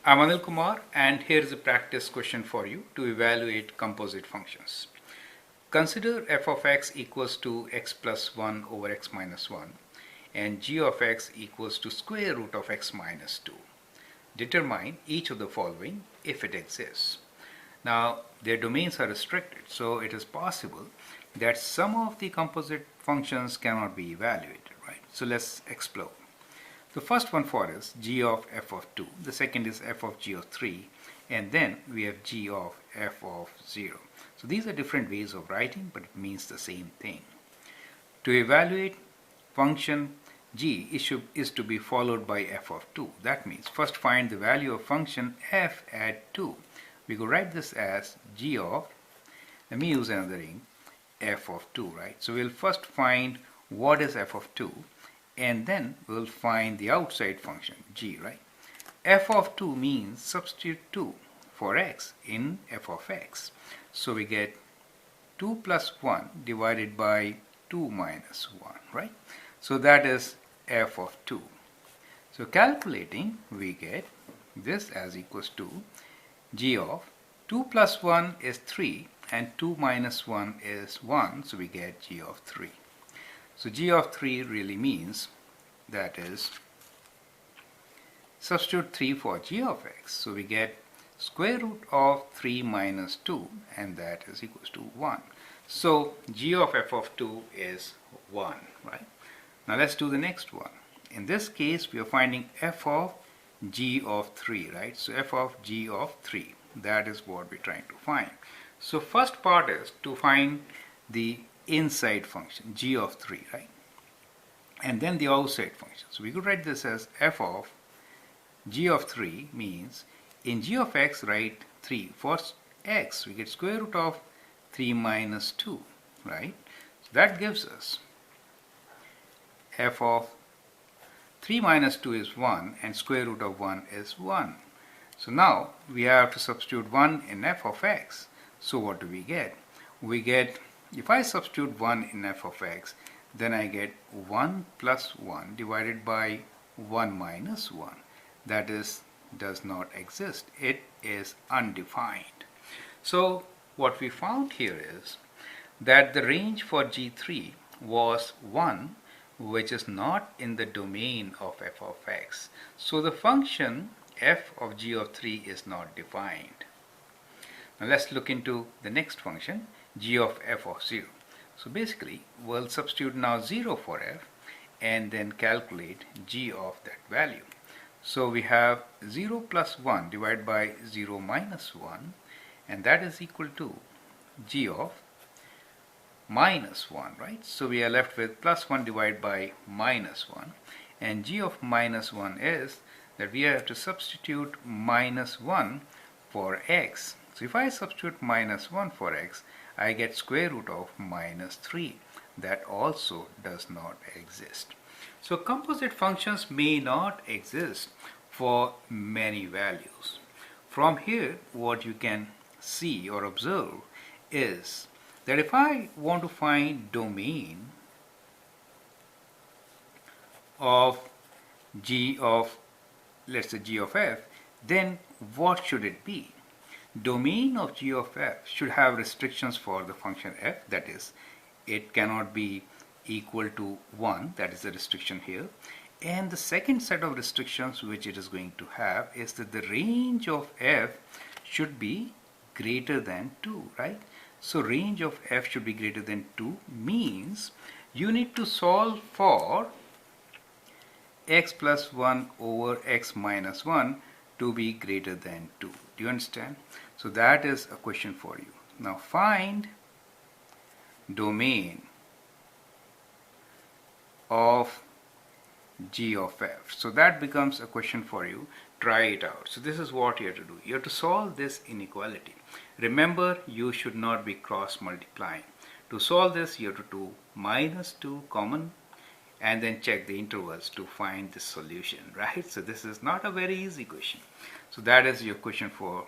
I'm Anil Kumar, and here is a practice question for you to evaluate composite functions. Consider f of x equals to x plus 1 over x minus 1 and g of x equals to square root of x minus 2. Determine each of the following if it exists. Now, their domains are restricted, so it is possible that some of the composite functions cannot be evaluated, right? So let's explore. The first one for us, g of f of 2. The second is f of g of 3. And then we have g of f of 0. So these are different ways of writing, but it means the same thing. To evaluate function g is to be followed by f of 2. That means first find the value of function f at 2. We could write this as g of, let me use another ring, f of 2, right? So we'll first find what is f of 2. And then we'll find the outside function g, right? F of 2 means substitute 2 for x in f of x. So we get 2 plus 1 divided by 2 minus 1, right? So that is f of 2. So calculating, we get this as equals to g of 2 plus 1 is 3 and 2 minus 1 is 1. So we get g of 3. So g of 3 really means, that is, substitute 3 for g of x. So we get square root of 3 minus 2, and that is equals to 1. So g of f of 2 is 1, right? Now let's do the next one. In this case, we are finding f of g of 3, right? So f of g of 3, that is what we're trying to find. So first part is to find the inside function, g of 3, right? And then the outside function. So we could write this as f of g of 3 means in g of x, write 3. For x, we get square root of 3 minus 2, right? So that gives us f of 3 minus 2 is 1 and square root of 1 is 1. So now we have to substitute 1 in f of x. So what do we get? We get, if I substitute 1 in f of x, then I get 1 plus 1 divided by 1 minus 1. That is, does not exist. It is undefined. So what we found here is that the range for g3 was 1, which is not in the domain of f of x. So the function f of g of 3 is not defined. Now let's look into the next function, g of f of 0. So basically, we'll substitute now 0 for f and then calculate g of that value. So we have 0 plus 1 divided by 0 minus 1, and that is equal to g of minus 1, right? So we are left with plus 1 divided by minus 1, and g of minus 1 is that we have to substitute minus 1 for x. So if I substitute minus 1 for x, I get square root of minus 3. That also does not exist. So composite functions may not exist for many values. From here, what you can see or observe is that if I want to find domain of g of, let's say, g of f, then what should it be? Domain of g of f should have restrictions for the function f, that is, it cannot be equal to 1, that is the restriction here. And the second set of restrictions which it is going to have is that the range of f should be greater than 2, right? So range of f should be greater than 2 means you need to solve for x plus 1 over x minus 1 to be greater than 2. Do you understand? So that is a question for you. Now find domain of g of f. So that becomes a question for you. Try it out. So this is what you have to do. You have to solve this inequality. Remember, you should not be cross multiplying. To solve this, you have to do minus 2 common and then check the intervals to find the solution, right? So this is not a very easy question. So that is your question for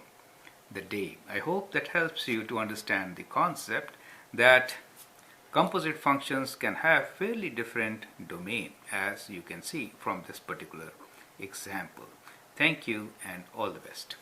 the day. I hope that helps you to understand the concept that composite functions can have fairly different domain, as you can see from this particular example. Thank you and all the best.